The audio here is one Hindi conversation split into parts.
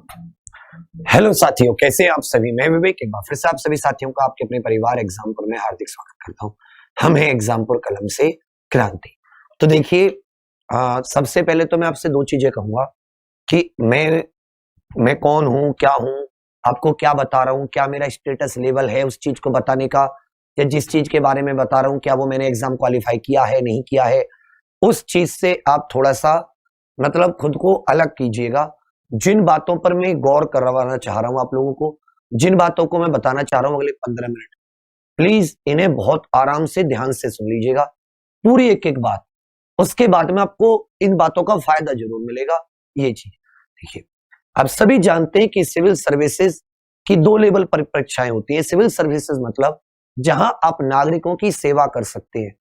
हेलो साथियों, कैसे हैं आप सभी। मैं विवेक एक बार फिर से आप सभी साथियों का आपके अपने परिवार एग्जामपुर में हार्दिक स्वागत करता हूं। हम हैं एग्जामपुर कलम से क्रांति। तो देखिए, सबसे पहले तो मैं आपसे दो चीजें कहूंगा कि मैं कौन हूं, क्या हूं, आपको क्या बता रहा हूं, क्या मेरा स्टेटस लेवल है उस चीज को बताने का, या जिस चीज के बारे में बता रहा हूं क्या वो मैंने एग्जाम क्वालिफाई किया है नहीं किया है, उस चीज से आप थोड़ा सा मतलब खुद को अलग कीजिएगा। जिन बातों पर मैं गौर करवाना चाह रहा हूं आप लोगों को, जिन बातों को मैं बताना चाह रहा हूं अगले 15 मिनट, प्लीज इन्हें बहुत आराम से ध्यान से सुन लीजिएगा, पूरी एक एक बात। उसके बाद में आपको इन बातों का फायदा जरूर मिलेगा। ये चीज देखिए, आप सभी जानते हैं कि सिविल सर्विसेज की दो लेवल पर परीक्षाएं होती है। सिविल सर्विसेज मतलब जहां आप नागरिकों की सेवा कर सकते हैं,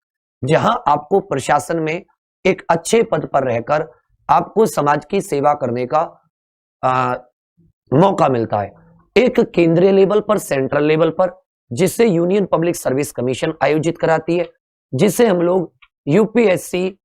जहां आपको प्रशासन में एक अच्छे पद पर रहकर आपको समाज की सेवा करने का मौका मिलता है। एक केंद्रीय लेवल पर, सेंट्रल लेवल पर, जिसे यूनियन पब्लिक सर्विस कमीशन आयोजित कराती है, जिसे हम लोग यूपीएससी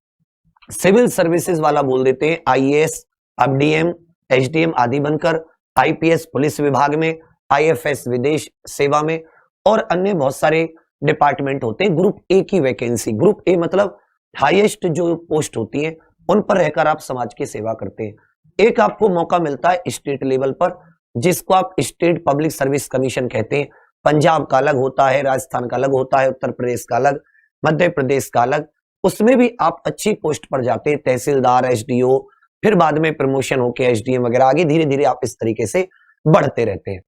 सिविल सर्विसेज वाला बोल देते हैं। आईएएस, एफडीएम, एसडीएम आदि बनकर, आईपीएस पुलिस विभाग में, आईएफएस विदेश सेवा में, और अन्य बहुत सारे डिपार्टमेंट होते हैं। ग्रुप ए की वैकेंसी, ग्रुप ए मतलब हाईएस्ट जो पोस्ट होती है उन पर रहकर आप समाज की सेवा करते हैं। एक आपको मौका मिलता है स्टेट लेवल पर, जिसको आप स्टेट पब्लिक सर्विस कमीशन कहते हैं। पंजाब का अलग होता है, राजस्थान का अलग होता है, उत्तर प्रदेश का अलग, मध्य प्रदेश का अलग। उसमें भी आप अच्छी पोस्ट पर जाते हैं, तहसीलदार, एसडीओ, फिर बाद में प्रमोशन होकर एसडीएम वगैरह, आगे धीरे धीरे आप इस तरीके से बढ़ते रहते हैं।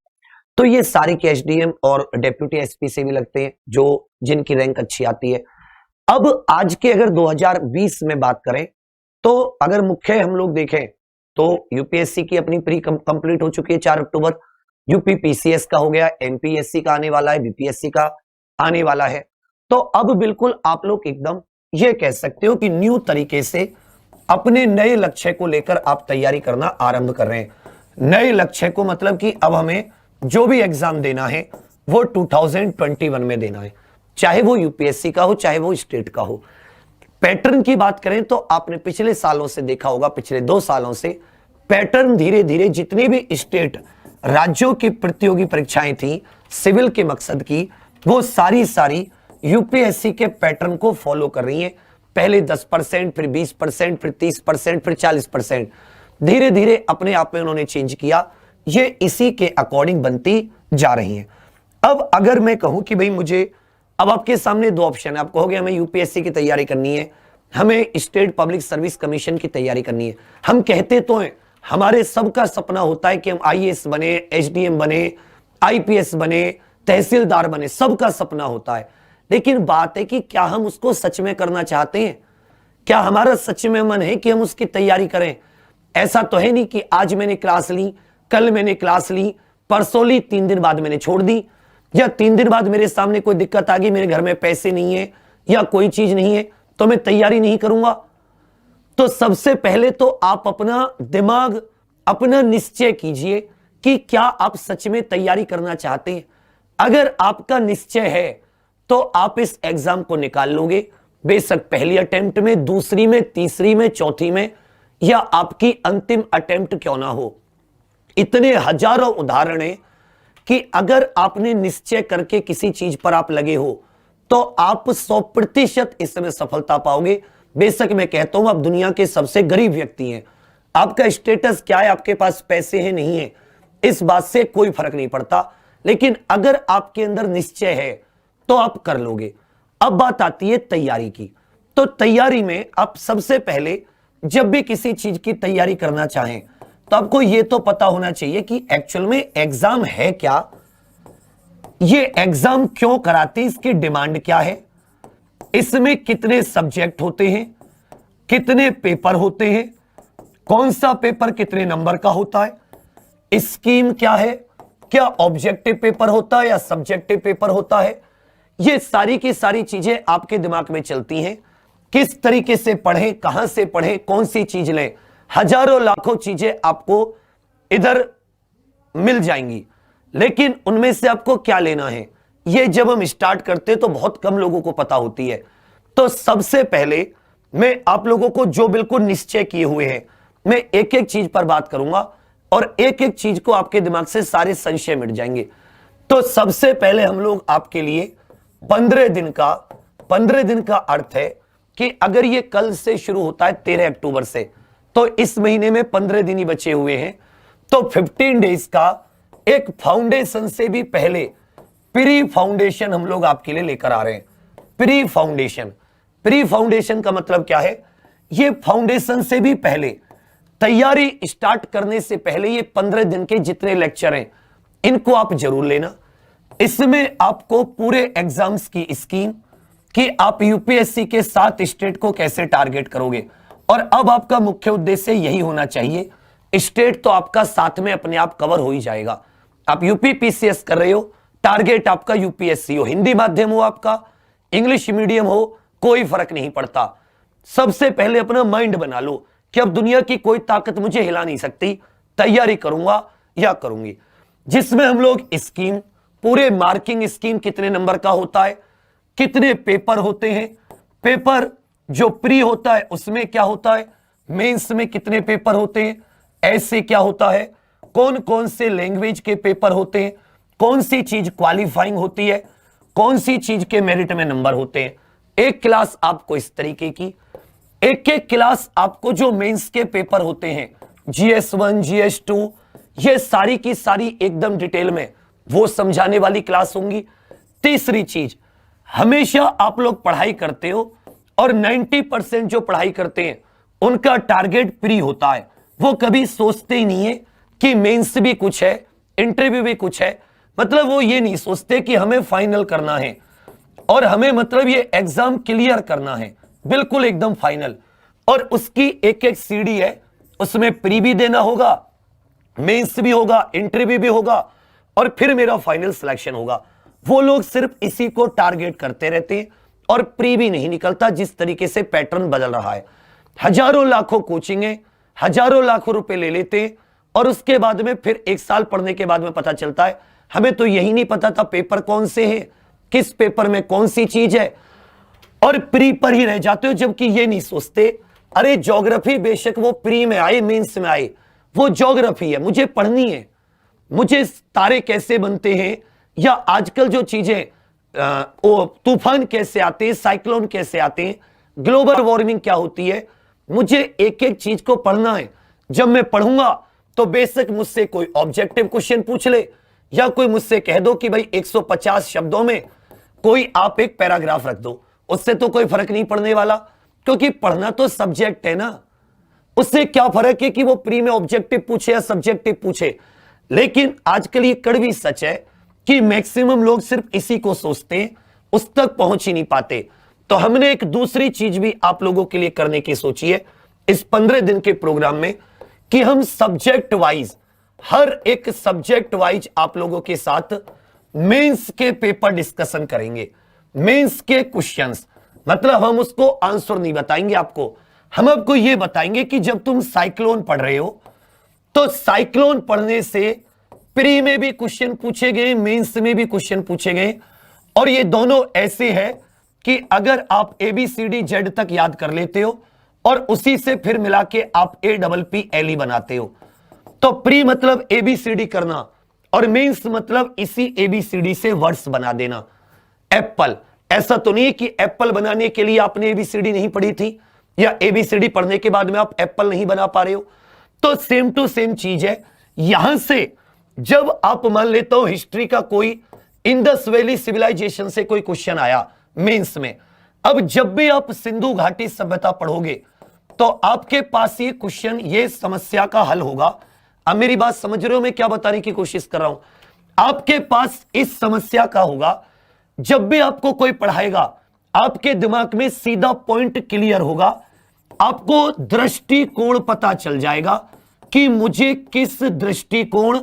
तो ये सारी के एसडीएम और डेप्यूटी एसपी से भी लगते हैं, जो जिनकी रैंक अच्छी आती है। अब आज के अगर 2020 में बात करें तो अगर मुख्य हम लोग देखें तो यूपीएससी की अपनी प्री कंप्लीट हो चुकी है 4 अक्टूबर, यूपी पीसीएस का हो गया, एमपीएससी का आने वाला है, बीपीएससी का आने वाला है। तो अब बिल्कुल आप लोग एकदम ये कह सकते हो कि न्यू तरीके से अपने नए लक्ष्य को लेकर आप तैयारी करना आरंभ कर रहे हैं। नए लक्ष्य को मतलब कि अब हमें जो भी एग्जाम देना है वो 2021 में देना है, चाहे वो यूपीएससी का हो, चाहे वो स्टेट का हो। पैटर्न की बात करें तो आपने पिछले सालों से देखा होगा, पिछले 2 सालों से पैटर्न धीरे धीरे जितनी भी स्टेट राज्यों की प्रतियोगी परीक्षाएं थी सिविल के मकसद की, वो सारी यूपीएससी के पैटर्न को फॉलो कर रही हैं। पहले 10%, फिर 20%, फिर 30%, फिर 40%, धीरे धीरे अपने आप में उन्होंने चेंज किया। ये इसी के अकॉर्डिंग बनती जा रही हैं। अब अगर मैं कहूं कि भाई मुझे, अब आपके सामने दो ऑप्शन है, आप कहोगे हमें यूपीएससी की तैयारी करनी है, हमें स्टेट पब्लिक सर्विस कमीशन की तैयारी करनी है। हम कहते तो हैं, हमारे सबका सपना होता है कि हम आईएएस बने, एसडीएम बने, आईपीएस बने, तहसीलदार बने, सबका सपना होता है। लेकिन बात है कि क्या हम उसको सच में करना चाहते हैं? क्या हमारा सच में मन है कि हम उसकी तैयारी करें? ऐसा तो है नहीं कि आज मैंने क्लास ली, कल मैंने क्लास ली, परसों ली, 3 दिन बाद मैंने छोड़ दी, या 3 दिन बाद मेरे सामने कोई दिक्कत आ गई, मेरे घर में पैसे नहीं है या कोई चीज नहीं है तो मैं तैयारी नहीं करूंगा। तो सबसे पहले तो आप अपना दिमाग, अपना निश्चय कीजिए कि क्या आप सच में तैयारी करना चाहते हैं। अगर आपका निश्चय है तो आप इस एग्जाम को निकाल लोगे, बेशक पहली अटेम्प्ट में, दूसरी में, तीसरी में, चौथी में, या आपकी अंतिम अटेम्प्ट क्यों ना हो। इतने हजारों उदाहरण हैं कि अगर आपने निश्चय करके किसी चीज पर आप लगे हो तो आप 100% इसमें सफलता पाओगे। बेशक मैं कहता हूं आप दुनिया के सबसे गरीब व्यक्ति हैं, आपका स्टेटस क्या है, आपके पास पैसे हैं नहीं है, इस बात से कोई फर्क नहीं पड़ता, लेकिन अगर आपके अंदर निश्चय है तो आप कर लोगे। अब बात आती है तैयारी की। तो तैयारी में आप सबसे पहले जब भी किसी चीज की तैयारी करना चाहें तो आपको यह तो पता होना चाहिए कि एक्चुअल में एग्जाम है क्या, ये एग्जाम क्यों कराते, इसकी डिमांड क्या है, इसमें कितने सब्जेक्ट होते हैं, कितने पेपर होते हैं, कौन सा पेपर कितने नंबर का होता है, स्कीम क्या है, क्या ऑब्जेक्टिव पेपर होता है या सब्जेक्टिव पेपर होता है। ये सारी की सारी चीजें आपके दिमाग में चलती हैं। किस तरीके से पढ़ें, कहां से पढ़ें, कौन सी चीज लें, हजारों लाखों चीजें आपको इधर मिल जाएंगी, लेकिन उनमें से आपको क्या लेना है, ये जब हम स्टार्ट करते हैं तो बहुत कम लोगों को पता होती है। तो सबसे पहले मैं आप लोगों को जो बिल्कुल निश्चय किए हुए हैं, मैं एक एक चीज पर बात करूंगा। और एक एक चीज को आपके दिमाग से सारे संशय मिट जाएंगे। तो सबसे पहले हम लोग आपके लिए 15 दिन का अर्थ है कि अगर ये कल से शुरू होता है 13 अक्टूबर से, तो इस महीने में 15 दिन ही बचे हुए हैं। तो 15 डेज का एक फाउंडेशन से भी पहले प्री फाउंडेशन हम लोग आपके लिए लेकर आ रहे हैं। प्री फाउंडेशन का मतलब क्या है? ये फाउंडेशन से भी पहले, तैयारी स्टार्ट करने से पहले ये 15 दिन के जितने लेक्चर हैं इनको आप जरूर लेना। इसमें आपको पूरे एग्जाम्स की स्कीम कि आप यूपीएससी के 7 स्टेट को कैसे टारगेट करोगे, और अब आपका मुख्य उद्देश्य यही होना चाहिए। स्टेट तो आपका साथ में अपने आप कवर हो ही जाएगा। आप यूपी पीसीएस कर रहे हो, टारगेट आपका यूपीएससी हो, हिंदी माध्यम हो आपका, इंग्लिश मीडियम हो, कोई फर्क नहीं पड़ता। सबसे पहले अपना माइंड बना लो कि अब दुनिया की कोई ताकत मुझे हिला नहीं सकती, तैयारी करूंगा या करूंगी। जिसमें हम लोग स्कीम, पूरे मार्किंग स्कीम कितने नंबर का होता है, कितने पेपर होते हैं, पेपर जो प्री होता है उसमें क्या होता है, मेंस में कितने पेपर होते हैं, ऐसे क्या होता है, कौन कौन से लैंग्वेज के पेपर होते हैं, कौन सी चीज क्वालिफाइंग होती है, कौन सी चीज के मेरिट में नंबर होते हैं। एक क्लास आपको इस तरीके की, एक एक क्लास आपको जो मेंस के पेपर होते हैं, GS1 GS2, ये सारी की सारी एकदम डिटेल में वो समझाने वाली क्लास होंगी। तीसरी चीज, हमेशा आप लोग पढ़ाई करते हो और 90% जो पढ़ाई करते हैं उनका टारगेट प्री होता है। वो कभी सोचते ही नहीं है कि मेंस भी कुछ है, इंटरव्यू भी कुछ है। मतलब वो ये नहीं सोचते कि हमें फाइनल करना है और हमें मतलब ये एग्जाम क्लियर करना है, बिल्कुल एकदम फाइनल। और उसकी एक एक सीढ़ी है, उसमें प्री भी देना होगा, मेंस भी होगा, इंटरव्यू भी होगा, और फिर मेरा फाइनल सिलेक्शन होगा। वो लोग सिर्फ इसी को टारगेट करते रहते हैं और प्री भी नहीं निकलता। जिस तरीके से पैटर्न बदल रहा है, हजारों लाखों कोचिंग है, हजारों लाखों रुपए ले लेते हैं और उसके बाद में फिर 1 साल पढ़ने के बाद में पता चलता है हमें तो यही नहीं पता था पेपर कौन से हैं, किस पेपर में कौन सी चीज है, और प्री पर ही रह जाते हो। जबकि ये नहीं सोचते, अरे ज्योग्राफी बेशक वो प्री में आए, मेंस में आए, वो ज्योग्राफी है, मुझे पढ़नी है, मुझे तारे कैसे बनते हैं, या आजकल जो चीजें तूफान कैसे आते हैं, साइक्लोन कैसे आते हैं, ग्लोबल वार्मिंग क्या होती है, मुझे एक एक चीज को पढ़ना है। जब मैं पढ़ूंगा तो बेशक मुझसे कोई ऑब्जेक्टिव क्वेश्चन पूछ ले, या कोई मुझसे कह दो कि भाई 150 शब्दों में कोई आप एक पैराग्राफ रख दो, उससे तो कोई फर्क नहीं पड़ने वाला, क्योंकि पढ़ना तो सब्जेक्ट है ना। उससे क्या फर्क है कि वो प्री में ऑब्जेक्टिव पूछे या सब्जेक्टिव पूछे। लेकिन आजकल ये कड़वी सच है कि मैक्सिमम लोग सिर्फ इसी को सोचते हैं, उस तक पहुंच ही नहीं पाते। तो हमने एक दूसरी चीज भी आप लोगों के लिए करने की सोची है इस 15 दिन के प्रोग्राम में, कि हम सब्जेक्ट वाइज, हर एक सब्जेक्ट वाइज आप लोगों के साथ मेंस के पेपर डिस्कशन करेंगे। मेंस के क्वेश्चंस, मतलब हम उसको आंसर नहीं बताएंगे आपको, हम आपको यह बताएंगे कि जब तुम साइक्लोन पढ़ रहे हो तो साइक्लोन पढ़ने से प्री में भी क्वेश्चन पूछे गए, मेंस में भी क्वेश्चन पूछे गए, और ये दोनों ऐसे हैं कि अगर आप ABCD Z तक याद कर लेते हो और उसी से फिर मिला के आप APPLE बनाते हो, तो प्री मतलब ABCD करना और मेंस मतलब इसी ABCD से वर्ड्स बना देना। एप्पल, ऐसा तो नहीं है कि एप्पल बनाने के लिए आपने ABCD नहीं पढ़ी थी, या ABCD पढ़ने के बाद में आप एप्पल नहीं बना पा रहे हो। तो सेम टू सेम चीज है। यहां से जब आप मान लेता हूं हिस्ट्री का कोई इंडस वैली सिविलाइजेशन से कोई क्वेश्चन आया मेंस में, अब जब भी आप सिंधु घाटी सभ्यता पढ़ोगे तो आपके पास ये क्वेश्चन, ये समस्या का हल होगा। अब मेरी बात समझ रहे हो मैं क्या बताने की कोशिश कर रहा हूं? आपके पास इस समस्या का होगा, जब भी आपको कोई पढ़ाएगा आपके दिमाग में सीधा पॉइंट क्लियर होगा, आपको दृष्टिकोण पता चल जाएगा कि मुझे किस दृष्टिकोण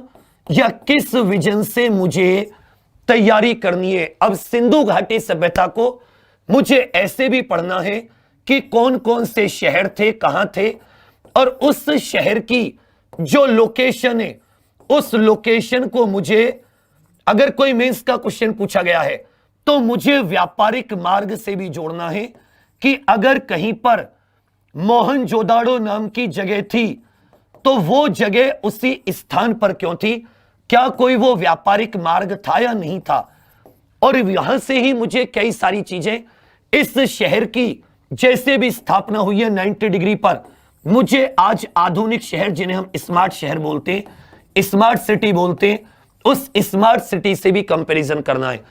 या किस विजन से मुझे तैयारी करनी है। अब सिंधु घाटी सभ्यता को मुझे ऐसे भी पढ़ना है कि कौन कौन से शहर थे, कहां थे, और उस शहर की जो लोकेशन है, उस लोकेशन को मुझे, अगर कोई मेंस का क्वेश्चन पूछा गया है तो मुझे व्यापारिक मार्ग से भी जोड़ना है कि अगर कहीं पर मोहनजोदाड़ो नाम की जगह थी तो वो जगह उसी स्थान पर क्यों थी? क्या कोई वो व्यापारिक मार्ग था या नहीं था? और यहां से ही मुझे कई सारी चीजें इस शहर की जैसे भी स्थापना हुई है 90 डिग्री पर, मुझे आज आधुनिक शहर जिन्हें हम स्मार्ट शहर बोलते हैं, स्मार्ट सिटी बोलते हैं, उस स्मार्ट सिटी से भी कंपैरिजन करना है।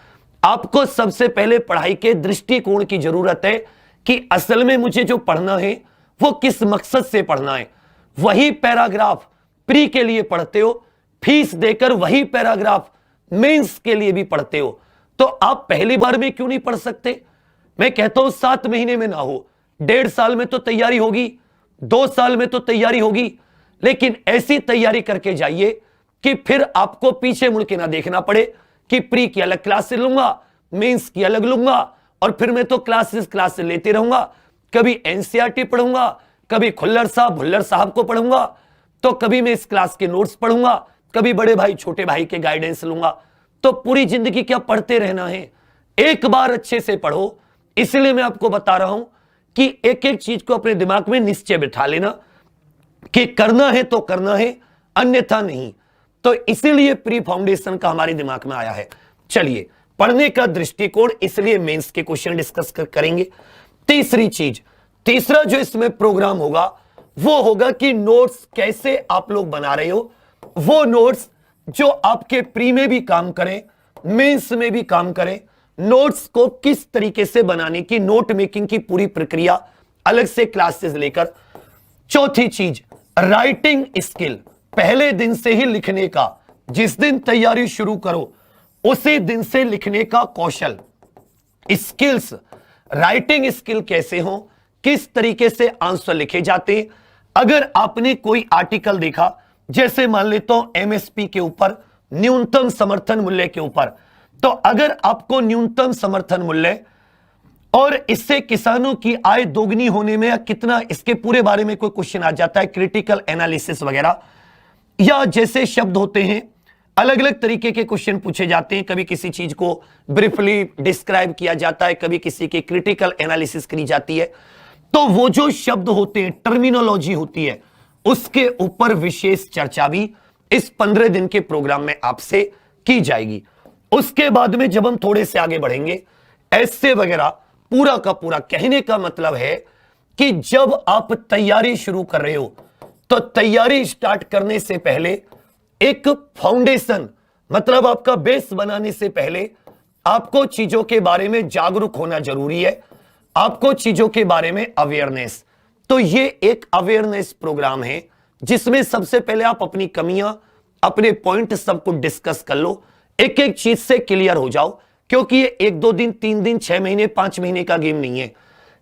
आपको सबसे पहले पढ़ाई के दृष्टिकोण की जरूरत है कि असल में मुझे जो पढ़ना है वो किस मकसद से पढ़ना है। वही पैराग्राफ प्री के लिए पढ़ते हो, फीस देकर वही पैराग्राफ मेंस के लिए भी पढ़ते हो, तो आप पहली बार में क्यों नहीं पढ़ सकते? मैं कहता हूं 7 महीने में ना हो, 1.5 साल में तो तैयारी होगी, 2 साल में तो तैयारी होगी, लेकिन ऐसी तैयारी करके जाइए कि फिर आपको पीछे मुड़ के ना देखना पड़े कि प्री की अलग क्लासेस लूंगा, मेंस की अलग लूंगा, और फिर मैं तो क्लासेस लेते रहूंगा। कभी एनसीईआरटी पढ़ूंगा, कभी खुल्लर साहब को पढ़ूंगा, तो कभी मैं इस क्लास के नोट्स पढ़ूंगा, कभी बड़े भाई छोटे भाई के गाइडेंस लूंगा। तो पूरी जिंदगी क्या पढ़ते रहना है? एक बार अच्छे से पढ़ो। इसलिए मैं आपको बता रहा हूं कि एक एक चीज को अपने दिमाग में निश्चय बिठा लेना कि करना है तो करना है, अन्यथा नहीं। तो इसीलिए प्री फाउंडेशन का हमारे दिमाग में आया है। चलिए, पढ़ने का दृष्टिकोण, इसलिए मेंस के क्वेश्चन डिस्कस करेंगे। तीसरी चीज, तीसरा जो इसमें प्रोग्राम होगा वो होगा कि नोट्स कैसे आप लोग बना रहे हो, वो नोट्स जो आपके प्री में भी काम करें, मेंस में भी काम करें। नोट्स को किस तरीके से बनाने की, नोट मेकिंग की पूरी प्रक्रिया अलग से क्लासेस लेकर। चौथी चीज, राइटिंग स्किल, पहले दिन से ही लिखने का, जिस दिन तैयारी शुरू करो उसी दिन से लिखने का कौशल, स्किल्स, राइटिंग स्किल कैसे हो, किस तरीके से आंसर लिखे जाते हैं। अगर आपने कोई आर्टिकल देखा, जैसे मान लेता हूं एमएसपी के ऊपर, न्यूनतम समर्थन मूल्य के ऊपर, तो अगर आपको न्यूनतम समर्थन मूल्य और इससे किसानों की आय दोगुनी होने में या कितना, इसके पूरे बारे में कोई क्वेश्चन आ जाता है, क्रिटिकल एनालिसिस वगैरह, या जैसे शब्द होते हैं, अलग अलग तरीके के क्वेश्चन पूछे जाते हैं। कभी किसी चीज को ब्रीफली डिस्क्राइब किया जाता है, कभी किसी की क्रिटिकल एनालिसिस करी जाती है। तो वो जो शब्द होते हैं, टर्मिनोलॉजी होती है, उसके ऊपर विशेष चर्चा भी इस 15 दिन के प्रोग्राम में आपसे की जाएगी। उसके बाद में जब हम थोड़े से आगे बढ़ेंगे, ऐसे वगैरह, पूरा का पूरा कहने का मतलब है कि जब आप तैयारी शुरू कर रहे हो तो तैयारी स्टार्ट करने से पहले एक फाउंडेशन, मतलब आपका बेस बनाने से पहले आपको चीजों के बारे में जागरूक होना जरूरी है, आपको चीजों के बारे में अवेयरनेस। तो ये एक अवेयरनेस प्रोग्राम है जिसमें सबसे पहले आप अपनी कमियां, अपने पॉइंट सब कुछ डिस्कस कर लो, एक एक चीज से क्लियर हो जाओ, क्योंकि ये 1-2 दिन, 3 दिन, 6 महीने, 5 महीने का गेम नहीं है।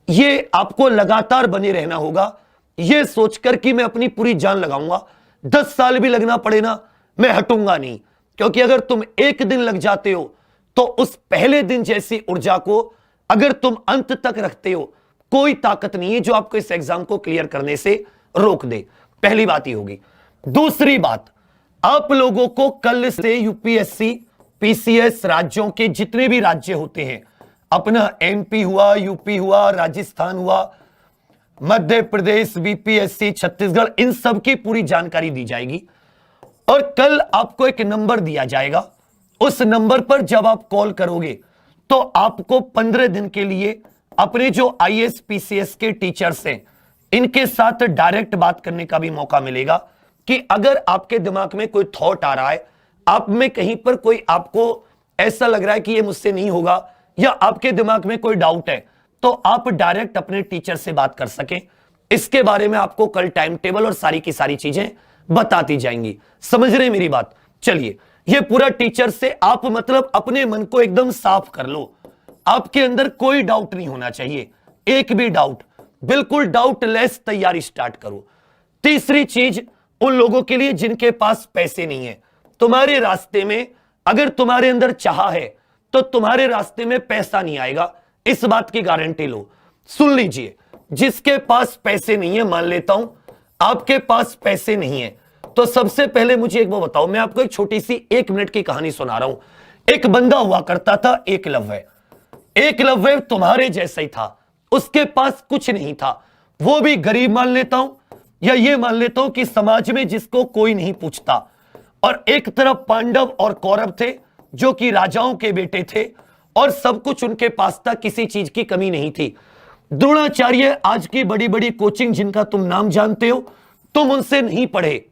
ये आपको लगातार बने रहना होगा, ये सोचकर कि मैं अपनी पूरी जान लगाऊंगा, 10 साल भी लगना पड़े ना, मैं हटूंगा नहीं। क्योंकि अगर तुम एक दिन लग जाते हो तो उस पहले दिन जैसी ऊर्जा को अगर तुम अंत तक रखते हो, कोई ताकत नहीं है जो आपको इस एग्जाम को क्लियर करने से रोक दे। पहली बात ही होगी। दूसरी बात, आप लोगों को कल से यूपीएससी, पीसीएस, राज्यों के जितने भी राज्य होते हैं, अपना एमपी हुआ, यूपी हुआ, राजस्थान हुआ, मध्य प्रदेश, बीपीएससी, छत्तीसगढ़, इन सब की पूरी जानकारी दी जाएगी। और कल आपको एक नंबर दिया जाएगा, उस नंबर पर जब आप कॉल करोगे तो आपको 15 दिन के लिए अपने जो आईएएस पीसीएस के टीचर्स हैं इनके साथ डायरेक्ट बात करने का भी मौका मिलेगा कि अगर आपके दिमाग में कोई थॉट आ रहा है, आप में कहीं पर कोई आपको ऐसा लग रहा है कि ये मुझसे नहीं होगा, या आपके दिमाग में कोई डाउट है, तो आप डायरेक्ट अपने टीचर से बात कर सकें। इसके बारे में आपको कल टाइम टेबल और सारी की सारी चीजें बताती जाएंगी। समझ रहे मेरी बात? चलिए, ये पूरा टीचर से आप मतलब अपने मन को एकदम साफ कर लो, आपके अंदर कोई डाउट नहीं होना चाहिए, एक भी डाउट, बिल्कुल डाउटलेस तैयारी स्टार्ट करो। तीसरी चीज, उन लोगों के लिए जिनके पास पैसे नहीं है, तुम्हारे रास्ते में अगर तुम्हारे अंदर चाह है तो तुम्हारे रास्ते में पैसा नहीं आएगा, इस बात की गारंटी लो। सुन लीजिए, जिसके पास पैसे नहीं है, मान लेता हूं आपके पास पैसे नहीं है, तो सबसे पहले मुझे एक वो बताओ, मैं आपको एक छोटी सी 1 मिनट की कहानी सुना रहा हूं। एक बंदा हुआ करता था एकलव्य, एकलव्य तुम्हारे जैसा ही था, उसके पास कुछ नहीं था, वो भी गरीब मान लेता हूं, या ये मान लेता हूं कि समाज में जिसको कोई नहीं पूछता। और एक तरफ पांडव और कौरव थे जो कि राजाओं के बेटे थे और सब कुछ उनके पास था, किसी चीज की कमी नहीं थी। द्रोणाचार्य आज की बड़ी बड़ी कोचिंग जिनका तुम नाम जानते हो, तुम उनसे नहीं पढ़े,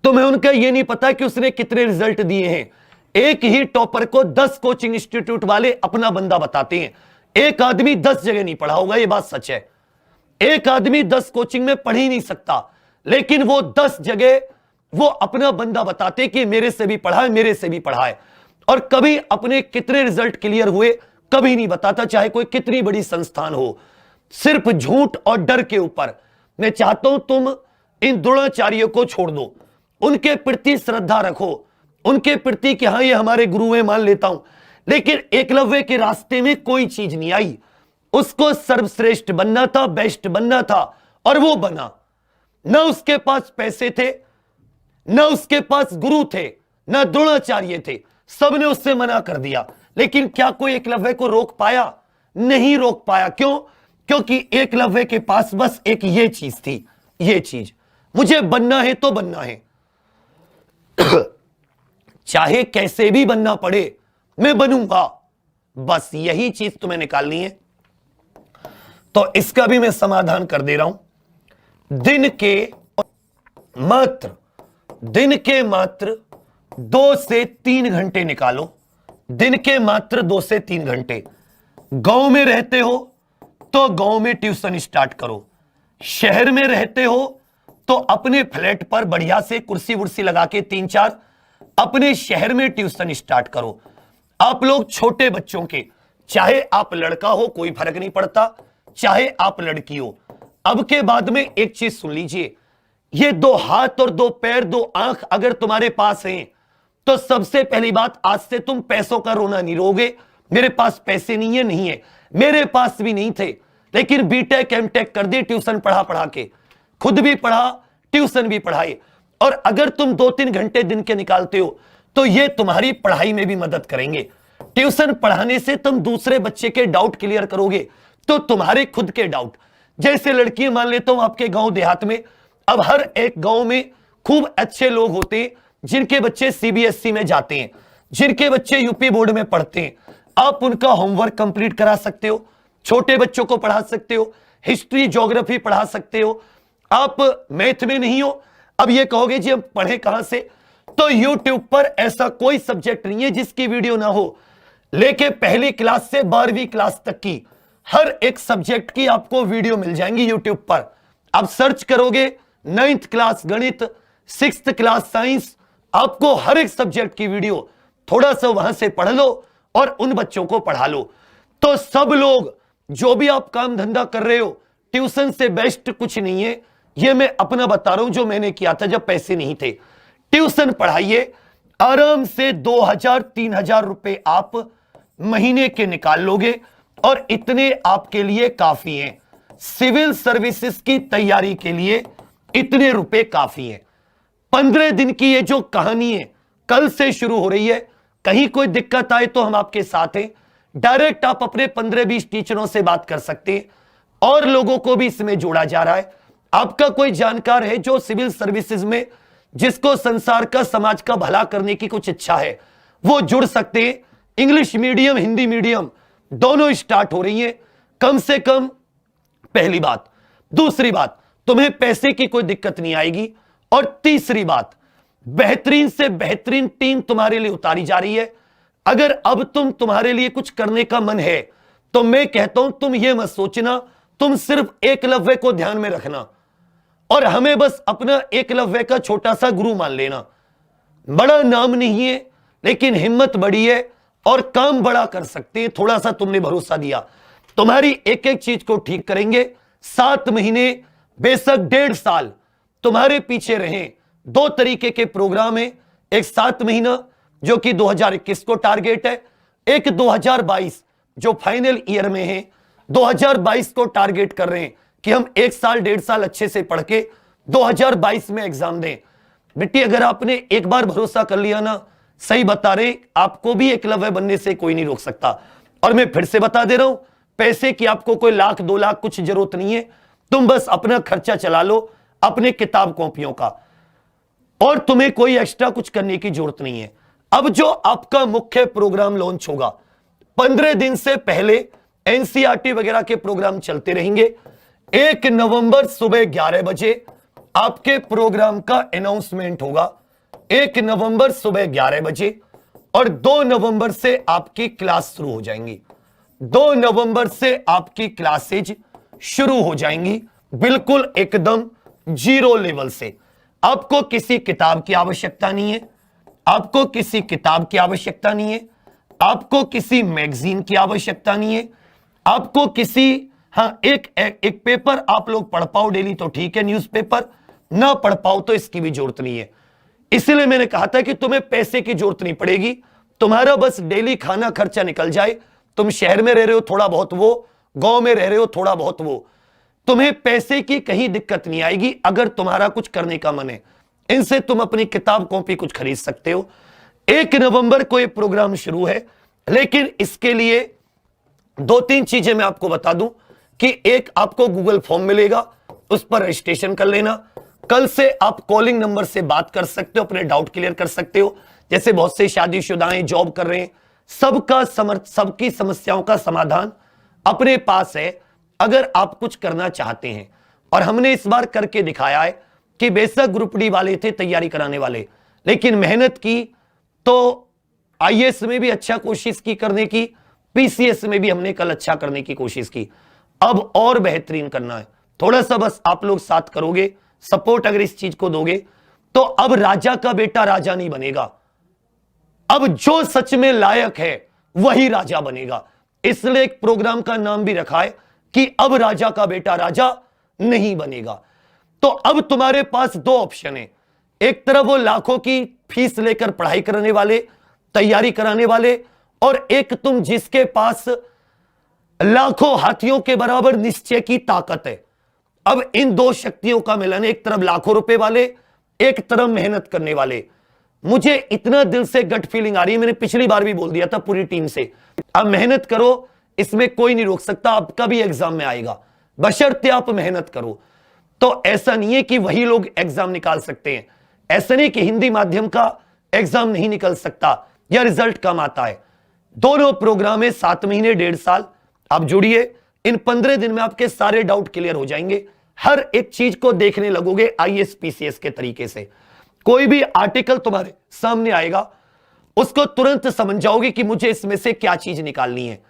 तुम्हें उनका यह नहीं पता कि उसने कितने रिजल्ट दिए हैं। एक ही टॉपर को 10 कोचिंग इंस्टीट्यूट वाले अपना बंदा बताते हैं। एक आदमी 10 जगह नहीं पढ़ा होगा, यह बात सच है। एक आदमी 10 कोचिंग में पढ़ ही नहीं सकता, लेकिन वो 10 जगह वो अपना बंदा बताते कि मेरे से भी पढ़ा है, मेरे से भी पढ़ा है। और कभी अपने कितने रिजल्ट क्लियर हुए कभी नहीं बताता, चाहे कोई कितनी बड़ी संस्थान हो, सिर्फ झूठ और डर के ऊपर। मैं चाहता हूं तुम इन द्रोणाचार्यों को छोड़ दो, उनके प्रति श्रद्धा रखो, उनके प्रति कि हाँ ये हमारे गुरु हैं, मान लेता हूं। लेकिन एकलव्य के रास्ते में कोई चीज नहीं आई, उसको सर्वश्रेष्ठ बनना था, बेस्ट बनना था, और वो बना। न उसके पास पैसे थे, न उसके पास गुरु थे, न द्रोणाचार्य थे, सबने उससे मना कर दिया। लेकिन क्या कोई एकलव्य को रोक पाया? नहीं रोक पाया। क्यों? क्योंकि एकलव्य के पास बस एक ये चीज थी, ये चीज, मुझे बनना है तो बनना है, चाहे कैसे भी बनना पड़े मैं बनूंगा, बस यही चीज तुम्हें निकालनी है। तो इसका भी मैं समाधान कर दे रहा हूं। दिन के मात्र 2 से 3 घंटे निकालो, दिन के मात्र 2 से 3 घंटे। गांव में रहते हो तो गांव में ट्यूशन स्टार्ट करो, शहर में रहते हो तो अपने फ्लैट पर बढ़िया से कुर्सी वुर्सी लगा के 3-4 अपने शहर में ट्यूशन स्टार्ट करो। आप लोग छोटे बच्चों के, चाहे आप लड़का हो कोई फर्क नहीं पड़ता, चाहे आप लड़की हो, अब के बाद में एक चीज सुन लीजिए, ये 2 हाथ और 2 पैर 2 आंख अगर तुम्हारे पास हैं तो सबसे पहली बात, आज से तुम पैसों का रोना नहीं रोगे। मेरे पास पैसे नहीं है, नहीं है, मेरे पास भी नहीं थे, लेकिन बीटेक एमटेक कर दी ट्यूशन पढ़ा पढ़ा के, खुद भी पढ़ा ट्यूशन भी पढ़ाए। और अगर तुम 2-3 घंटे दिन के निकालते हो तो ये तुम्हारी पढ़ाई में भी मदद करेंगे। ट्यूशन पढ़ाने से तुम दूसरे बच्चे के डाउट क्लियर करोगे तो तुम्हारे खुद के डाउट, जैसे लड़की मान लेता हूं आपके गांव देहात में, अब हर एक गांव में खूब अच्छे लोग होते हैं जिनके बच्चे सीबीएसई में जाते हैं, जिनके बच्चे यूपी बोर्ड में पढ़ते हैं। आप उनका होमवर्क कंप्लीट करा सकते हो, छोटे बच्चों को पढ़ा सकते हो, हिस्ट्री ज्योग्राफी पढ़ा सकते हो। आप मैथ में नहीं हो, अब ये कहोगे जी हम पढ़े कहां से, तो यूट्यूब पर ऐसा कोई सब्जेक्ट नहीं है जिसकी वीडियो ना हो। लेके पहली क्लास से 12वीं क्लास तक की हर एक सब्जेक्ट की आपको वीडियो मिल जाएंगी यूट्यूब पर। आप सर्च करोगे 9th क्लास गणित, 6th क्लास साइंस, आपको हर एक सब्जेक्ट की वीडियो, थोड़ा सा वहां से पढ़ लो और उन बच्चों को पढ़ा लो। तो सब लोग जो भी आप काम धंधा कर रहे हो, ट्यूशन से बेस्ट कुछ नहीं है। ये मैं अपना बता रहा हूं जो मैंने किया था जब पैसे नहीं थे। ट्यूशन पढ़ाइए, आराम से 2000-3000 रुपए आप महीने के निकाल लोगे और इतने आपके लिए काफी हैं। सिविल सर्विसेज की तैयारी के लिए इतने रुपए काफी हैं। 15 दिन की ये जो कहानी है कल से शुरू हो रही है, कहीं कोई दिक्कत आए तो हम आपके साथ हैं। डायरेक्ट आप अपने 15-20 टीचरों से बात कर सकते हैं और लोगों को भी इसमें जोड़ा जा रहा है। आपका कोई जानकार है जो सिविल सर्विसेज में, जिसको संसार का समाज का भला करने की कुछ इच्छा है, वो जुड़ सकते हैं। इंग्लिश मीडियम हिंदी मीडियम दोनों स्टार्ट हो रही है, कम से कम, पहली बात। दूसरी बात, तुम्हें पैसे की कोई दिक्कत नहीं आएगी। और तीसरी बात, बेहतरीन से बेहतरीन टीम तुम्हारे लिए उतारी जा रही है। अगर अब तुम्हारे लिए कुछ करने का मन है तो मैं कहता हूं तुम ये मत सोचना, तुम सिर्फ एकलव्य को ध्यान में रखना और हमें बस अपना एकलव्य का छोटा सा गुरु मान लेना। बड़ा नाम नहीं है लेकिन हिम्मत बड़ी है और काम बड़ा कर सकते हैं। थोड़ा सा तुमने भरोसा दिया, तुम्हारी एक एक चीज को ठीक करेंगे। 7 महीने, बेशक 1.5 साल तुम्हारे पीछे रहें। 2 तरीके के प्रोग्राम है, एक 7 महीना जो कि 2021 को टारगेट है, एक 2022 जो फाइनल ईयर में है। 2022 को टारगेट कर रहे हैं कि हम 1 साल 1.5 साल अच्छे से पढ़ के 2022 में एग्जाम दें। बेटी अगर आपने एक बार भरोसा कर लिया ना, सही बता रहे, आपको भी एकलव्य बनने से कोई नहीं रोक सकता। और मैं फिर से बता दे रहा हूं, पैसे की आपको कोई 1 लाख 2 लाख कुछ जरूरत नहीं है। तुम बस अपना खर्चा चला लो, अपने किताब कॉपियों का, और तुम्हें कोई एक्स्ट्रा कुछ करने की जरूरत नहीं है। अब जो आपका मुख्य प्रोग्राम लॉन्च होगा, 15 दिन से पहले एनसीईआरटी वगैरह के प्रोग्राम चलते रहेंगे। 1 नवंबर सुबह 11 बजे आपके प्रोग्राम का अनाउंसमेंट होगा, 1 नवंबर सुबह 11 बजे, और 2 नवंबर से आपकी क्लास शुरू हो जाएंगी। 2 नवंबर से आपकी क्लासेज शुरू हो जाएंगी, बिल्कुल एकदम जीरो लेवल से। आपको किसी किताब की आवश्यकता नहीं है, आपको किसी किताब की आवश्यकता नहीं है, आपको किसी मैगजीन की आवश्यकता नहीं है, आपको किसी एक पेपर आप लोग पढ़ पाओ डेली तो ठीक है, न्यूज़पेपर ना पढ़ पाओ तो इसकी भी जरूरत नहीं है। इसलिए मैंने कहा था कि तुम्हें पैसे की जरूरत नहीं पड़ेगी, तुम्हारा बस डेली खाना खर्चा निकल जाए। तुम शहर में रह रहे हो थोड़ा बहुत वो, गांव में रह रहे हो थोड़ा बहुत वो, तुम्हें पैसे की कहीं दिक्कत नहीं आएगी। अगर तुम्हारा कुछ करने का मन है, इनसे तुम अपनी किताब कॉपी कुछ खरीद सकते हो। 1 नवंबर को यह प्रोग्राम शुरू है, लेकिन इसके लिए 2-3 चीजें मैं आपको बता दूं कि एक आपको गूगल फॉर्म मिलेगा, उस पर रजिस्ट्रेशन कर लेना। कल से आप कॉलिंग नंबर से बात कर सकते हो, अपने डाउट क्लियर कर सकते हो। जैसे बहुत से शादीशुदा जॉब कर रहे हैं, सबकी समस्याओं का समाधान अपने पास है अगर आप कुछ करना चाहते हैं। और हमने इस बार करके दिखाया है कि बेशक ग्रुप डी वाले थे तैयारी कराने वाले, लेकिन मेहनत की तो आईएएस में भी अच्छा कोशिश की करने की, पीसीएस में भी हमने कल अच्छा करने की कोशिश की। अब और बेहतरीन करना है, थोड़ा सा बस आप लोग साथ करोगे, सपोर्ट अगर इस चीज को दोगे तो अब राजा का बेटा राजा नहीं बनेगा, अब जो सच में लायक है वही राजा बनेगा। इसलिए एक प्रोग्राम का नाम भी रखा है कि अब राजा का बेटा राजा नहीं बनेगा। तो अब तुम्हारे पास 2 ऑप्शन है, एक तरफ वो लाखों की फीस लेकर पढ़ाई करने वाले, तैयारी कराने वाले, और एक तुम जिसके पास लाखों हाथियों के बराबर निश्चय की ताकत है। अब इन 2 शक्तियों का मिलन, एक तरफ लाखों रुपए वाले, एक तरफ मेहनत करने वाले। मुझे इतना दिल से गट फीलिंग आ रही है, मैंने पिछली बार भी बोल दिया था पूरी टीम से, अब मेहनत करो, इसमें कोई नहीं रोक सकता, आपका भी एग्जाम में आएगा, बशर्ते आप मेहनत करो। तो ऐसा नहीं है कि वही लोग एग्जाम निकाल सकते हैं, ऐसा नहीं कि हिंदी माध्यम का एग्जाम नहीं निकल सकता या रिजल्ट कम आता है। दोनों प्रोग्राम है, 7 महीने 1.5 साल। आप जुड़िए, इन 15 दिन में आपके सारे डाउट क्लियर हो जाएंगे। हर एक चीज को देखने लगोगे आईएएस पीसीएस के तरीके से। कोई भी आर्टिकल तुम्हारे सामने आएगा, उसको तुरंत समझ जाओगे कि मुझे इसमें से क्या चीज निकालनी है।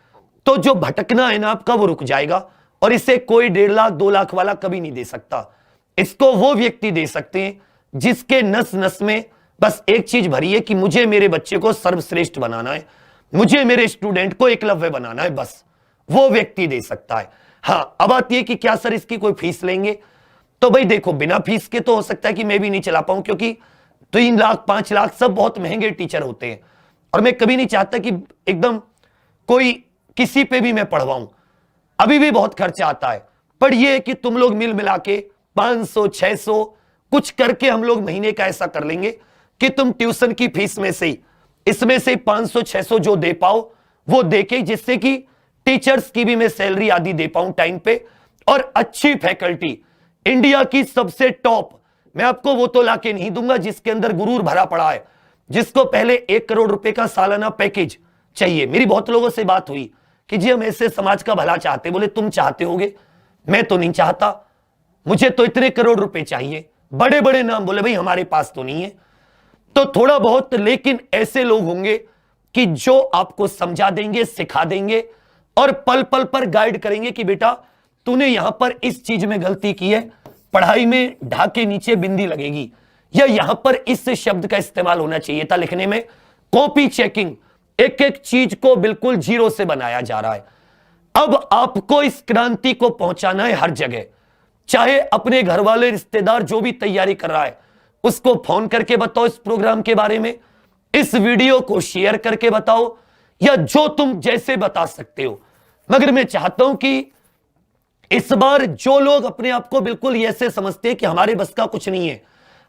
तो जो भटकना है ना आपका, वो रुक जाएगा। और इसे कोई 1.5 लाख 2 लाख वाला कभी नहीं दे सकता। इसको वो व्यक्ति दे सकते हैं जिसके नस नस में बस एक चीज भरी है कि मुझे मेरे बच्चे को सर्वश्रेष्ठ बनाना है, मुझे मेरे स्टूडेंट को एकलव्य बनाना है, बस वो व्यक्ति दे सकता है। हाँ, अब आती है कि क्या सर इसकी कोई फीस लेंगे? तो भाई देखो, बिना फीस के तो हो सकता है कि मैं भी नहीं चला पाऊं, क्योंकि 3 लाख 5 लाख सब बहुत महंगे टीचर होते हैं, और मैं कभी नहीं चाहता कि एकदम कोई किसी पे भी मैं पढ़वाऊं, अभी भी बहुत खर्चा आता है। पर यह है कि तुम लोग मिल मिला के 500 600 कुछ करके हम लोग महीने का ऐसा कर लेंगे कि तुम ट्यूशन की फीस में से ही इसमें से 500 600 जो दे पाओ वो देके, जिससे कि टीचर्स की भी मैं सैलरी आदि दे पाऊं टाइम पे, और अच्छी फैकल्टी, इंडिया की सबसे टॉप। मैं आपको वो तो लाके नहीं दूंगा जिसके अंदर गुरूर भरा पड़ा है, जिसको पहले 1 करोड़ रुपए का सालाना पैकेज चाहिए। मेरी बहुत लोगों से बात हुई कि जी हम ऐसे समाज का भला चाहते। बोले तुम चाहते होगे, मैं तो नहीं चाहता, मुझे तो इतने करोड़ रुपए चाहिए। बड़े बड़े नाम बोले, भाई हमारे पास तो नहीं है। तो थोड़ा बहुत, लेकिन ऐसे लोग होंगे कि जो आपको समझा देंगे, सिखा देंगे, और पल पल पर गाइड करेंगे कि बेटा तूने यहां पर इस चीज में गलती की है, पढ़ाई में ढा के नीचे बिंदी लगेगी, या यहां पर इस शब्द का इस्तेमाल होना चाहिए था लिखने में। कॉपी चेकिंग, एक एक चीज को बिल्कुल जीरो से बनाया जा रहा है। अब आपको इस क्रांति को पहुंचाना है हर जगह, चाहे अपने घर वाले, रिश्तेदार जो भी तैयारी कर रहा है उसको फोन करके बताओ इस प्रोग्राम के बारे में, इस वीडियो को शेयर करके बताओ, या जो तुम जैसे बता सकते हो। मगर मैं चाहता हूं कि इस बार जो लोग अपने आप को बिल्कुल ऐसे समझते हैं कि हमारे बस का कुछ नहीं है,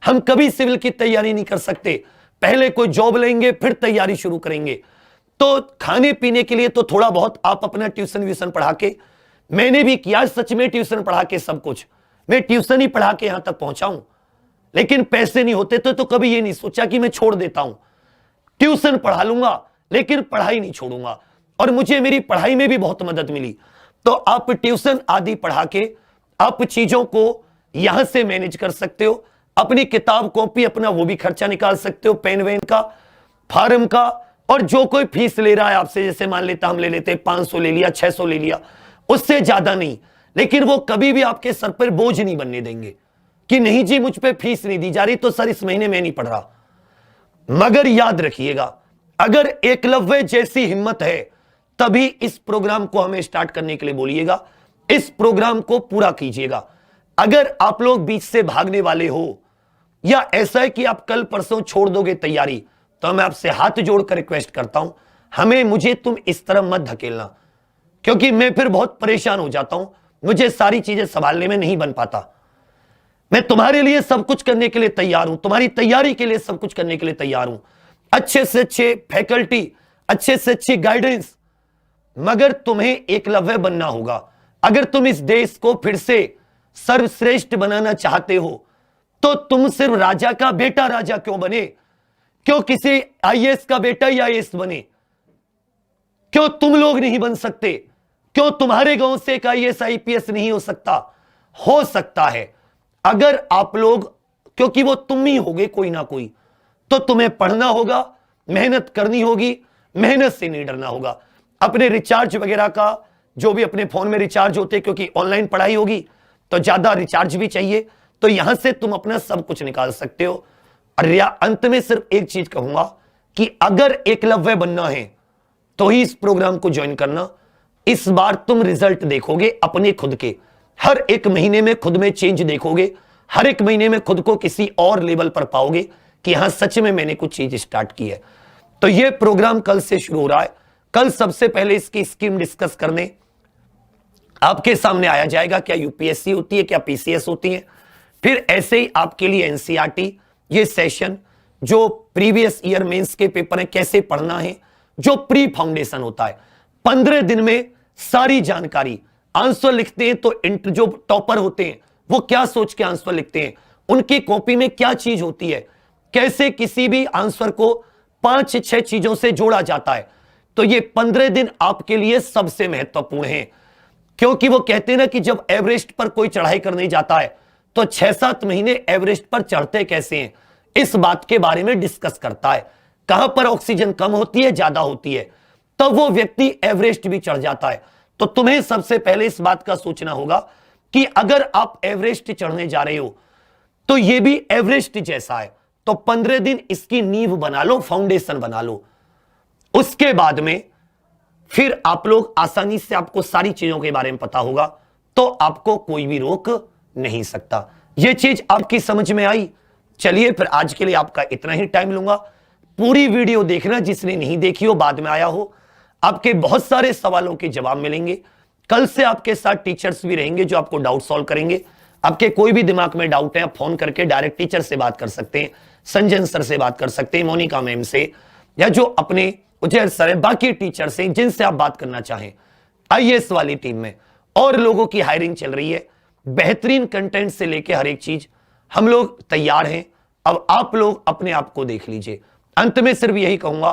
हम कभी सिविल की तैयारी नहीं कर सकते, पहले कोई जॉब लेंगे फिर तैयारी शुरू करेंगे, तो खाने पीने के लिए तो थोड़ा बहुत आप अपना ट्यूशन व्यूशन पढ़ा के, मैंने भी किया सच में ट्यूशन पढ़ा के सब कुछ, मैं ट्यूशन ही पढ़ा के यहां तक पहुंचा हूं, लेकिन पैसे नहीं होते तो कभी ये नहीं सोचा कि मैं छोड़ देता हूं। ट्यूशन पढ़ा लूंगा लेकिन पढ़ाई नहीं छोड़ूंगा, और मुझे मेरी पढ़ाई में भी बहुत मदद मिली। तो आप ट्यूशन आदि पढ़ा के आप चीजों को यहां से मैनेज कर सकते हो। अपनी किताब कॉपी अपना वो भी खर्चा निकाल सकते हो, पेन वेन का, फार्म का, और जो कोई फीस ले रहा है आपसे, जैसे मान लेता हम ले लेते 500 ले लिया, 600 ले लिया, उससे ज्यादा नहीं, लेकिन वो कभी भी आपके सर पर बोझ नहीं बनने देंगे कि नहीं जी मुझ पे फीस नहीं दी जा रही तो सर इस महीने में नहीं पढ़ रहा। मगर याद रखिएगा, अगर एकलव्य जैसी हिम्मत है तभी इस प्रोग्राम को हमें स्टार्ट करने के लिए बोलिएगा, इस प्रोग्राम को पूरा कीजिएगा। अगर आप लोग बीच से भागने वाले हो या ऐसा है कि आप कल परसों छोड़ दोगे तैयारी, तो मैं आपसे हाथ जोड़कर रिक्वेस्ट करता हूं, मुझे तुम इस तरह मत धकेलना, क्योंकि मैं फिर बहुत परेशान हो जाता हूं, मुझे सारी चीजें संभालने में नहीं बन पाता। मैं तुम्हारे लिए सब कुछ करने के लिए तैयार हूं, तुम्हारी तैयारी के लिए सब कुछ करने के लिए तैयार हूं, अच्छे से अच्छे फैकल्टी, अच्छे से अच्छी गाइडेंस, मगर तुम्हें एकलव्य बनना होगा। अगर तुम इस देश को फिर से सर्वश्रेष्ठ बनाना चाहते हो तो तुम सिर्फ राजा का बेटा राजा क्यों बने, क्यों किसी आईएएस का बेटा या आईएएस बने, क्यों तुम लोग नहीं बन सकते, क्यों तुम्हारे गांव से एक आईएएस आईपीएस नहीं हो सकता है अगर आप लोग, क्योंकि वो तुम ही होगे कोई ना कोई, तो तुम्हें पढ़ना होगा, मेहनत करनी होगी, मेहनत से नहीं डरना होगा। अपने रिचार्ज वगैरह का जो भी अपने फोन में रिचार्ज होते, क्योंकि ऑनलाइन पढ़ाई होगी तो ज्यादा रिचार्ज भी चाहिए, तो यहां से तुम अपना सब कुछ निकाल सकते हो। और अंत में सिर्फ एक चीज कहूंगा कि अगर एकलव्य बनना है तो ही इस प्रोग्राम को ज्वाइन करना। इस बार तुम रिजल्ट देखोगे अपने खुद के, हर एक महीने में खुद में चेंज देखोगे, हर एक महीने में खुद को किसी और लेवल पर पाओगे कि हां सच में मैंने कुछ चीज स्टार्ट की है। तो यह प्रोग्राम कल से शुरू हो रहा है। कल सबसे पहले इसकी स्कीम डिस्कस करने आपके सामने आया जाएगा, क्या यूपीएससी होती है, क्या पीसीएस होती है। फिर ऐसे ही आपके लिए एनसीईआरटी, ये सेशन जो प्रीवियस ईयर मेंस के पेपर है कैसे पढ़ना है, जो प्री फाउंडेशन होता है, 15 दिन में सारी जानकारी। आंसर लिखते हैं तो जो टॉपर होते हैं वो क्या सोच के आंसर लिखते हैं, उनकी कॉपी में क्या चीज होती है, कैसे किसी भी आंसर को 5-6 चीजों से जोड़ा जाता है। तो ये 15 दिन आपके लिए सबसे महत्वपूर्ण है, क्योंकि वो कहते हैं ना कि जब एवरेस्ट पर कोई चढ़ाई करने जाता है तो 6-7 महीने एवरेस्ट पर चढ़ते कैसे हैं, इस बात के बारे में डिस्कस करता है। कहां पर ऑक्सीजन कम होती है, ज्यादा होती है, तब वो व्यक्ति एवरेस्ट भी चढ़ जाता है। तो तुम्हें सबसे पहले इस बात का सोचना होगा कि अगर आप एवरेस्ट चढ़ने जा रहे हो तो ये भी एवरेस्ट जैसा है, तो 15 दिन इसकी नींव बना लो, फाउंडेशन बना लो। उसके बाद में फिर आप लोग आसानी से, आपको सारी चीजों के बारे में पता होगा, तो आपको कोई भी रोक नहीं सकता। यह चीज आपकी समझ में आई? चलिए फिर आज के लिए आपका इतना ही टाइम लूंगा। पूरी वीडियो देखना, जिसने नहीं देखी हो, बाद में आया हो, आपके बहुत सारे सवालों के जवाब मिलेंगे। कल से आपके साथ टीचर्स भी रहेंगे जो आपको डाउट सॉल्व करेंगे। आपके कोई भी दिमाग में डाउट है, आप फोन करके डायरेक्ट टीचर से बात कर सकते हैं, संजन सर से बात कर सकते हैं, मोनिका मैम से, या जो अपने उजैर सर है, बाकी टीचर से, जिनसे आप बात करना चाहें। आईएएस वाली टीम में और लोगों की हायरिंग चल रही है, बेहतरीन कंटेंट से लेके हर एक चीज हम लोग तैयार हैं। अब आप लोग अपने आप को देख लीजिए। अंत में सिर्फ यही कहूंगा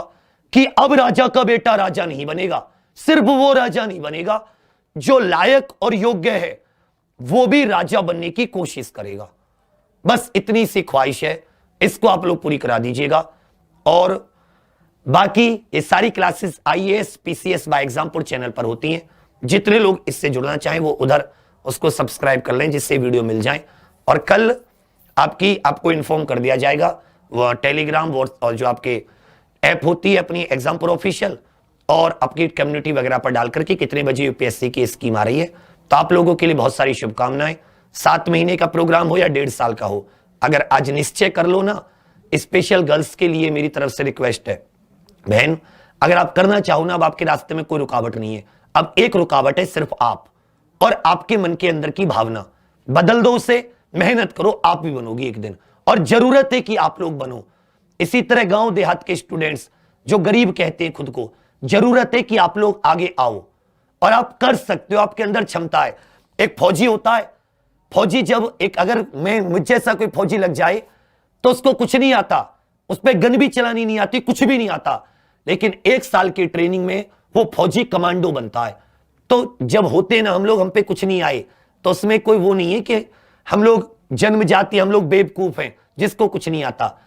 कि अब राजा का बेटा राजा नहीं बनेगा, सिर्फ वो राजा नहीं बनेगा, जो लायक और योग्य है वो भी राजा बनने की कोशिश करेगा। बस इतनी सी ख्वाहिश है, इसको आप लोग पूरी करा दीजिएगा। और बाकी ये सारी classes IAS PCS by Exampur channel पर होती हैं। जितने लोग इससे जुड़ना चाहें वो उधर उसको सब्सक्राइब कर लें, जिससे वीडियो मिल जाए। और कल आपको इन्फॉर्म कर दिया जाएगा, वह टेलीग्राम और जो आपके ऐप होती है अपनी एग्जामपुर ऑफिशियल, और आपकी कम्युनिटी वगैरह पर डालकर के कितने बजे यूपीएससी की स्कीम आ रही है। तो आप लोगों के लिए बहुत सारी शुभकामनाएं। 7 महीने का प्रोग्राम हो या 1.5 साल का हो, अगर आज निश्चय कर लो ना, स्पेशल गर्ल्स के लिए मेरी तरफ से रिक्वेस्ट है, बहन अगर आप करना चाहो ना, अब आपके रास्ते में कोई रुकावट नहीं है। अब एक रुकावट है, सिर्फ आप और आपके मन के अंदर की भावना। बदल दो उसे, मेहनत करो, आप भी बनोगी एक दिन, और जरूरत है कि आप लोग बनो। इसी तरह गांव देहात के स्टूडेंट्स जो गरीब कहते हैं खुद को, जरूरत है कि आप लोग आगे आओ और आप कर सकते हो, आपके अंदर क्षमता है। एक फौजी होता है, फौजी जब एक अगर मैं मुझ जैसा कोई फौजी लग जाए तो उसको कुछ नहीं आता, उस पर गन भी चलानी नहीं आती, कुछ भी नहीं आता, लेकिन 1 साल की ट्रेनिंग में वो फौजी कमांडो बनता है। तो जब होते ना हम लोग, हम पे कुछ नहीं आए, तो उसमें कोई वो नहीं है कि हम लोग जन्म जाति, हम लोग बेवकूफ हैं जिसको कुछ नहीं आता।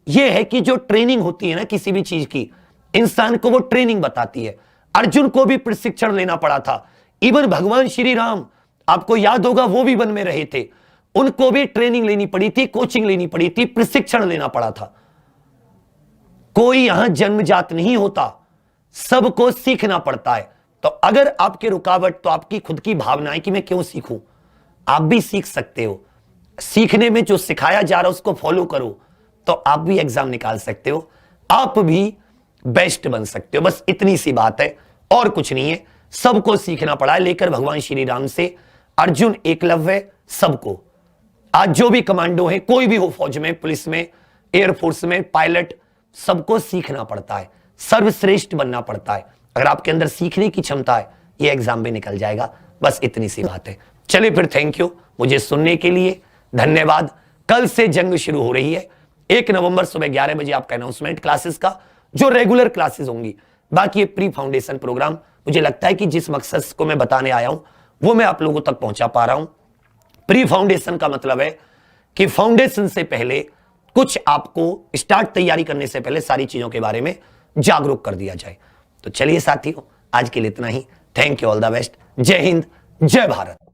यह है कि जो ट्रेनिंग होती है ना किसी भी चीज की, इंसान को वो ट्रेनिंग बताती है। अर्जुन को भी प्रशिक्षण लेना पड़ा था। इवन भगवान श्री राम, आपको याद होगा, वो भी वन में रहे थे, उनको भी ट्रेनिंग लेनी पड़ी थी, कोचिंग लेनी पड़ी थी, प्रशिक्षण लेना पड़ा था। कोई यहां जन्मजात नहीं होता, सबको सीखना पड़ता है। तो अगर आपके रुकावट तो आपकी खुद की भावना है कि मैं क्यों सीखूं, आप भी सीख सकते हो। सीखने में जो सिखाया जा रहा है उसको फॉलो करो तो आप भी एग्जाम निकाल सकते हो, आप भी बेस्ट बन सकते हो। बस इतनी सी बात है और कुछ नहीं है। सबको सीखना पड़ा है, लेकर भगवान श्री राम से अर्जुन, एकलव्य, सबको। आज जो भी कमांडो है, कोई भी हो, फौज में, पुलिस में, एयरफोर्स में, पायलट, सबको सीखना पड़ता है, सर्वश्रेष्ठ बनना पड़ता है। अगर आपके अंदर सीखने की क्षमता है, ये एग्जाम में निकल जाएगा। बस इतनी सी बात है। चलिए फिर, थैंक यू मुझे सुनने के लिए, धन्यवाद। कल से जंग शुरू हो रही है, 1 नवंबर सुबह 11 बजे आपका अनाउंसमेंट क्लासेस का, जो रेगुलर क्लासेस होंगी। बाकी ये प्री फाउंडेशन प्रोग्राम, मुझे लगता है कि जिस मकसद को मैं बताने आया हूं वो मैं आप लोगों तक पहुंचा पा रहा हूं। प्री फाउंडेशन का मतलब है कि फाउंडेशन से पहले कुछ आपको स्टार्ट तैयारी करने से पहले सारी चीजों के बारे में जागरूक कर दिया जाए। तो चलिए साथियों, आज के लिए इतना ही। Thank you, all the best. जय हिंद, जय भारत।